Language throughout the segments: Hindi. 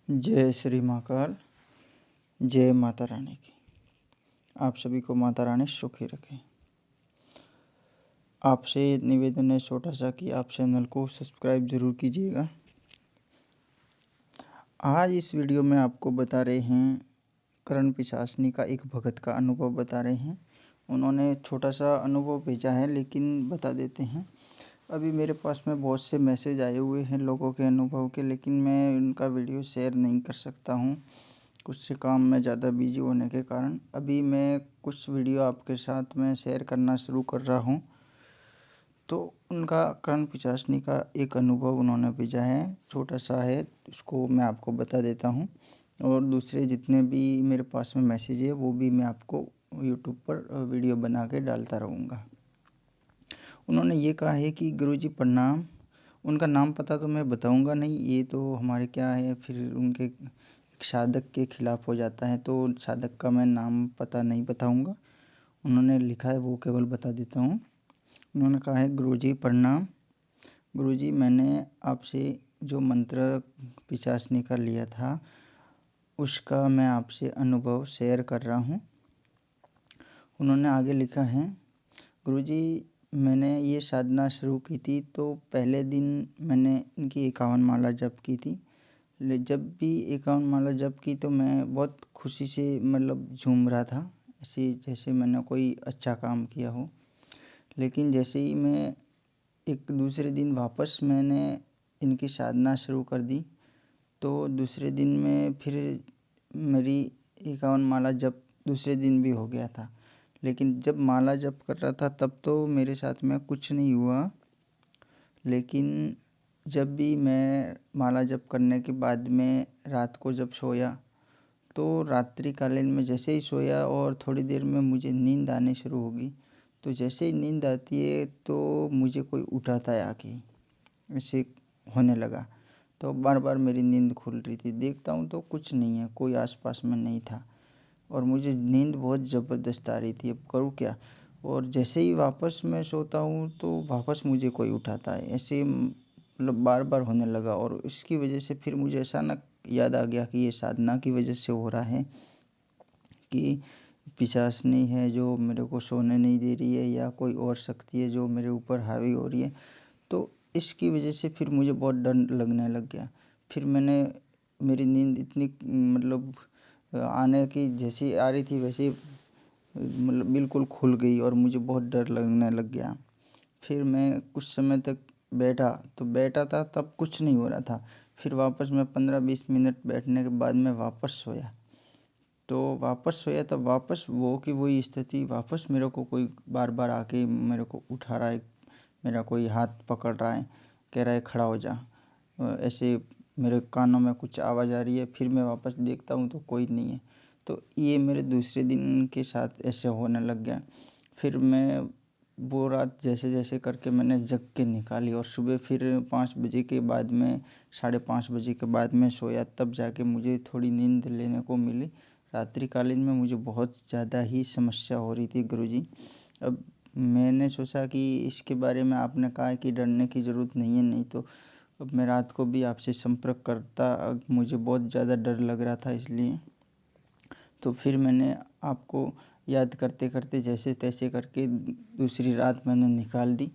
जय श्री महाकाल। जय माता रानी की। आप सभी को माता रानी सुखी रखें। आपसे निवेदन है छोटा सा कि आप चैनल को सब्सक्राइब ज़रूर कीजिएगा। आज इस वीडियो में आपको बता रहे हैं करण पिशाचनी का एक भगत का अनुभव बता रहे हैं। उन्होंने छोटा सा अनुभव भेजा है लेकिन बता देते हैं। अभी मेरे पास में बहुत से मैसेज आए हुए हैं लोगों के अनुभव के, लेकिन मैं उनका वीडियो शेयर नहीं कर सकता हूँ कुछ से काम में ज़्यादा बिजी होने के कारण। अभी मैं कुछ वीडियो आपके साथ में शेयर करना शुरू कर रहा हूँ। तो उनका करण पिशाचनी का एक अनुभव उन्होंने भेजा है, छोटा सा है, उसको मैं आपको बता देता हूँ। और दूसरे जितने भी मेरे पास में मैसेज है वो भी मैं आपको यूट्यूब पर वीडियो बना के डालता रहूँगा। उन्होंने ये कहा है कि गुरुजी प्रणाम। उनका नाम पता तो मैं बताऊंगा नहीं, ये तो हमारे क्या है, फिर उनके साधक के खिलाफ हो जाता है, तो साधक का मैं नाम पता नहीं बताऊंगा। उन्होंने लिखा है वो केवल बता देता हूँ। उन्होंने कहा है गुरुजी प्रणाम। गुरुजी, मैंने आपसे जो मंत्र पिशाचनी का लिया था उसका मैं आपसे अनुभव शेयर कर रहा हूँ। उन्होंने आगे लिखा है, गुरुजी मैंने ये साधना शुरू की थी तो पहले दिन मैंने इनकी 51 माला जप की थी। जब भी 51 माला जप की तो मैं बहुत खुशी से मतलब झूम रहा था, ऐसे जैसे मैंने कोई अच्छा काम किया हो। लेकिन जैसे ही मैं एक दूसरे दिन वापस मैंने इनकी साधना शुरू कर दी तो दूसरे दिन में फिर मेरी 51 माला जप दूसरे दिन भी हो गया था। लेकिन जब माला जप कर रहा था तब तो मेरे साथ में कुछ नहीं हुआ। लेकिन जब भी मैं माला जप करने के बाद में रात को जब सोया तो रात्रिकालीन में जैसे ही सोया और थोड़ी देर में मुझे नींद आने शुरू होगी। तो जैसे ही नींद आती है तो मुझे कोई उठाता है आके, ऐसे होने लगा। तो बार बार मेरी नींद खुल रही थी, देखता हूँ तो कुछ नहीं है, कोई आसपास में नहीं था और मुझे नींद बहुत ज़बरदस्त आ रही थी, अब करूँ क्या। और जैसे ही वापस मैं सोता हूँ तो वापस मुझे कोई उठाता है, ऐसे मतलब बार बार होने लगा। और इसकी वजह से फिर मुझे अचानक याद आ गया कि ये साधना की वजह से हो रहा है, कि पिशाचनी है जो मेरे को सोने नहीं दे रही है या कोई और शक्ति है जो मेरे ऊपर हावी हो रही है। तो इसकी वजह से फिर मुझे बहुत डर लगने लग गया। फिर मैंने मेरी नींद इतनी मतलब आने की जैसी आ रही थी वैसे मतलब बिल्कुल खुल गई और मुझे बहुत डर लगने लग गया। फिर मैं कुछ समय तक बैठा था तब कुछ नहीं हो रहा था। फिर वापस मैं 15-20 मिनट बैठने के बाद मैं वापस सोया। तो वापस सोया तब वापस वो की वही स्थिति, वापस मेरे को कोई बार बार आके मेरे को उठा रहा है, मेरा कोई हाथ पकड़ रहा है, कह रहा है खड़ा हो जा। ऐसे मेरे कानों में कुछ आवाज़ आ रही है। फिर मैं वापस देखता हूँ तो कोई नहीं है। तो ये मेरे दूसरे दिन के साथ ऐसे होने लग गया। फिर मैं वो रात जैसे जैसे करके मैंने जग के निकाली और सुबह फिर 5 बजे के बाद में 5:30 बजे के बाद में सोया, तब जाके मुझे थोड़ी नींद लेने को मिली। रात्रिकालीन में मुझे बहुत ज़्यादा ही समस्या हो रही थी गुरुजी। अब मैंने सोचा कि इसके बारे में आपने कहा कि डरने की ज़रूरत नहीं है, नहीं तो अब मैं रात को भी आपसे संपर्क करता, अब मुझे बहुत ज़्यादा डर लग रहा था इसलिए। तो फिर मैंने आपको याद करते करते जैसे तैसे करके दूसरी रात मैंने निकाल दी।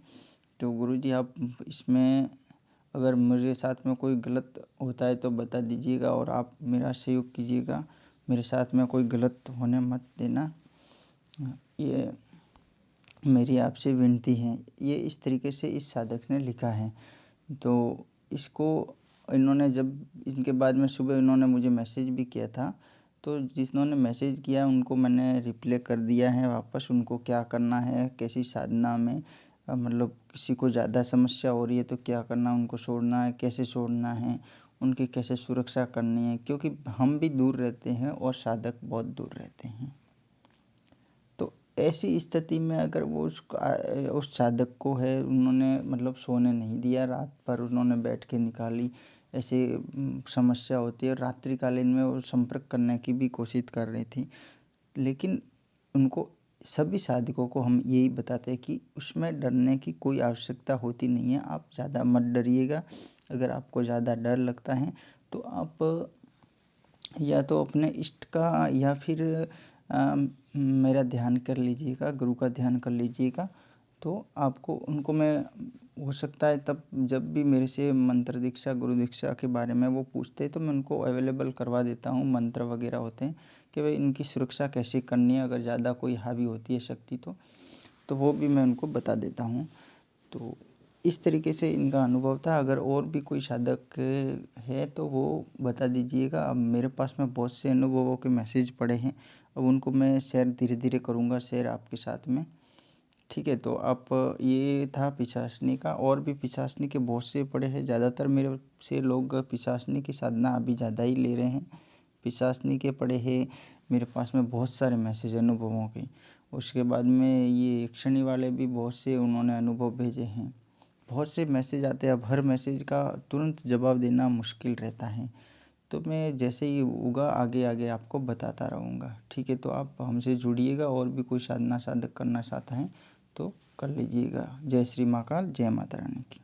तो गुरुजी आप इसमें अगर मेरे साथ में कोई गलत होता है तो बता दीजिएगा और आप मेरा सहयोग कीजिएगा, मेरे साथ में कोई गलत होने मत देना, ये मेरी आपसे विनती है। ये इस तरीके से इस साधक ने लिखा है। तो इसको इन्होंने जब इनके बाद में सुबह इन्होंने मुझे मैसेज भी किया था, तो जिन्होंने मैसेज किया उनको मैंने रिप्लाई कर दिया है वापस, उनको क्या करना है, कैसी साधना में मतलब किसी को ज़्यादा समस्या हो रही है तो क्या करना, उनको छोड़ना है, कैसे छोड़ना है, उनकी कैसे सुरक्षा करनी है, क्योंकि हम भी दूर रहते हैं और साधक बहुत दूर रहते हैं। तो ऐसी स्थिति में अगर वो उस साधक को है, उन्होंने मतलब सोने नहीं दिया, रात भर उन्होंने बैठ के निकाली, ऐसे समस्या होती है। रात्रिकालीन में वो संपर्क करने की भी कोशिश कर रही थी, लेकिन उनको सभी साधकों को हम यही बताते हैं कि उसमें डरने की कोई आवश्यकता होती नहीं है। आप ज़्यादा मत डरिएगा। अगर आपको ज़्यादा डर लगता है तो आप या तो अपने इष्ट का या फिर मेरा ध्यान कर लीजिएगा, गुरु का ध्यान कर लीजिएगा। तो आपको उनको मैं हो सकता है तब जब भी मेरे से मंत्र दीक्षा गुरु दीक्षा के बारे में वो पूछते हैं तो मैं उनको अवेलेबल करवा देता हूँ। मंत्र वगैरह होते हैं कि भाई इनकी सुरक्षा कैसे करनी है, अगर ज़्यादा कोई हावी होती है शक्ति तो वो भी मैं उनको बता देता हूँ। तो इस तरीके से इनका अनुभव था। अगर और भी कोई साधक है तो वो बता दीजिएगा। अब मेरे पास में बहुत से अनुभवों के मैसेज पड़े हैं, अब उनको मैं शेयर धीरे धीरे करूँगा, शेयर आपके साथ में। ठीक है, तो आप ये था पिशाचनी का। और भी पिशाचनी के बहुत से पड़े हैं। ज़्यादातर मेरे से लोग पिशाचनी की साधना अभी ज़्यादा ही ले रहे हैं। पिशाचनी के पड़े हैं मेरे पास में बहुत सारे मैसेज अनुभवों के। उसके बाद में ये यक्षिणी वाले भी बहुत से उन्होंने अनुभव भेजे हैं। बहुत से मैसेज आते हैं। अब हर मैसेज का तुरंत जवाब देना मुश्किल रहता है, तो मैं जैसे ही होगा आगे आगे आपको बताता रहूँगा। ठीक है, तो आप हमसे जुड़िएगा। और भी कोई साधना साधक करना चाहता है तो कर लीजिएगा। जय श्री महाकाल, जय माता रानी की।